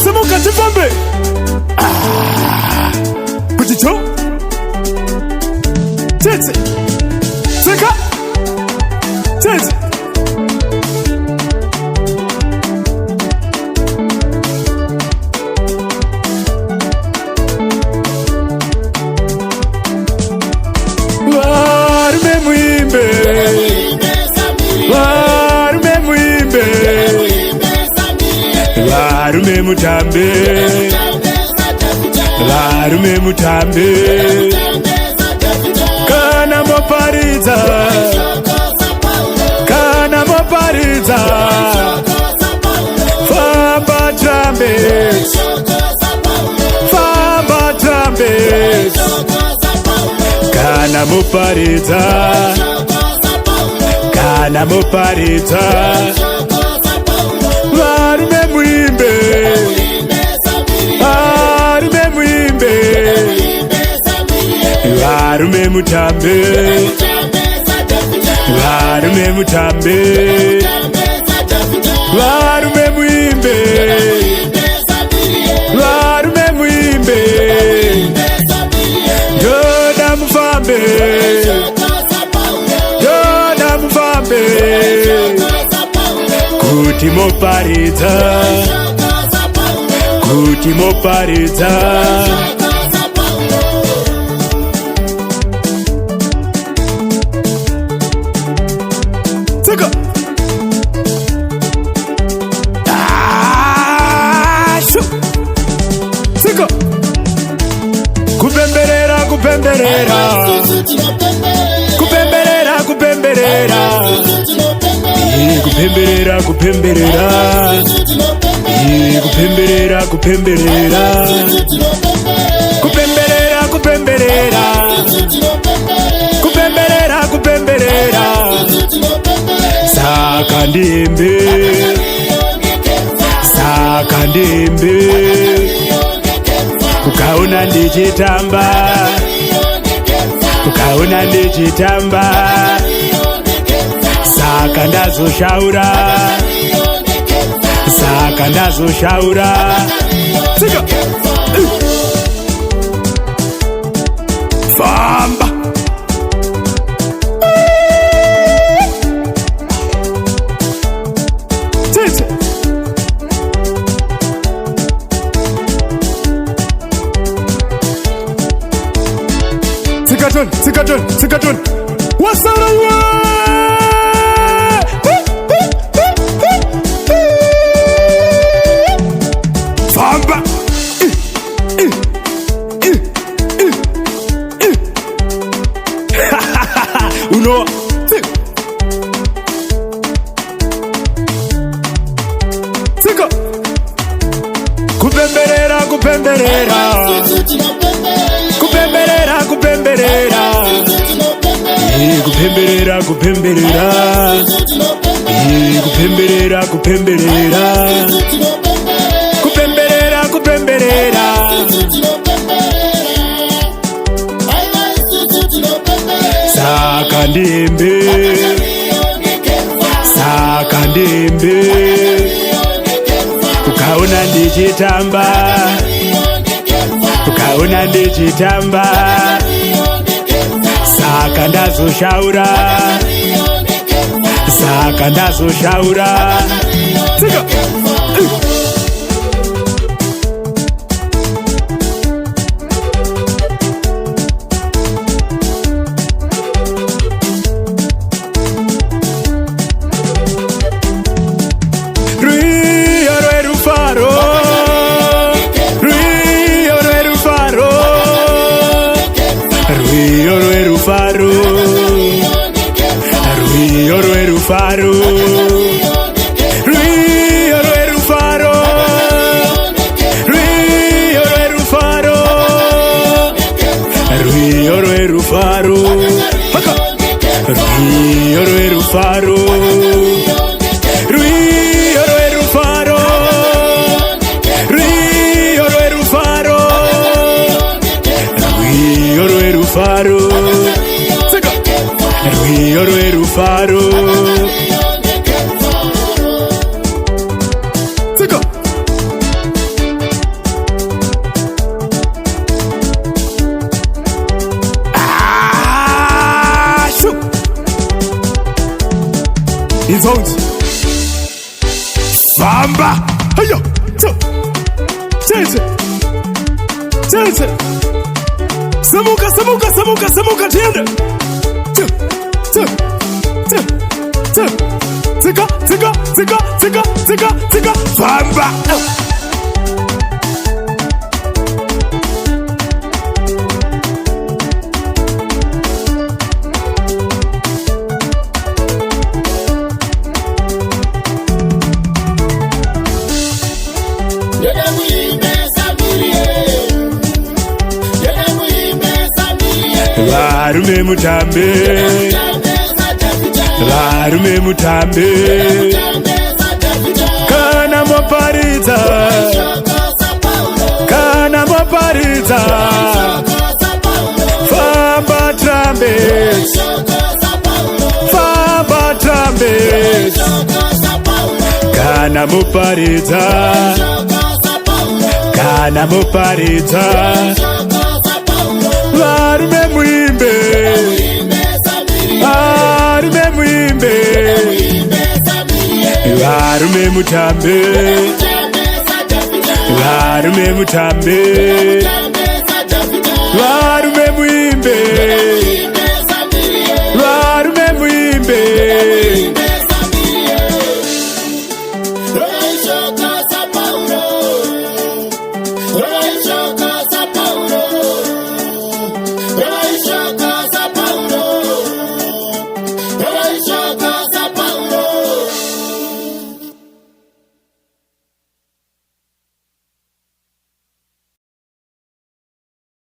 Semuka tivambe. Kuchicho. Tete. Seka. Tete. Warume muimbe. Warume muimbe. Varume mutambe, varume mutambe, kana moparidza, kana moparidza, famba trumpet, famba trumpet, kana moparidza, kana moparidza. Varume muimbe, varume muimbe, varume mutambe, varume mutambe, varume muimbe, varume muimbe, Joda mufambe, Joda mufambe. Kuti moparidza, kuti moparidza. Tsika. Tsika. Kupemberera, kupemberera. Kupemberera, kupemberera. Kupemberera, kupemberera, kupemberera, kupemberera, kupemberera, kupemberera, kupemberera, kupemberera. Saka ndimbe, saka ndimbe, ukaona ndichitamba, ukaona ndichitamba. Saka ndazoshaura, saka ndazoshaura. Tsika. Famba. Tete. Tsikaton, tsikaton, tsikaton. Wasalawa. Uno. Tsika. Kupemberera, kupemberera. Kupemberera, kupemberera. Kupemberera, kupemberera. Kupemberera, kupemberera. Kupemberera, kupemberera. Saka ndimbe, saka ndimbe, ukaona ndichitamba, ukaona ndichitamba. Saka ndazoshaura, saka ndazoshaura. Tsika. Faro, Rio Rueru Faro, Rio Rueru Faro, Rio Rueru Faro, Rio Rueru Faro, Rio Rueru Faro, Rio Rueru Faro, Rio Rueru Faro, Rio Rueru Faro. Rio erufaro. Tsika. Shoo. Inzonzi. Famba. Hayo. Tete. Tete. Samuka, samuka, samuka, samuka, tiende. Tsika, tsika, tsika, tsika, tsika, tsika, famba. Varume mutambe, varume mutambe, kana moparidza, kana moparidza, famba trumpet, famba trumpet, kana moparidza, kana moparidza, varume muimbe, varume muimbe, varume mutambe, varume mutambe, varume muimbe.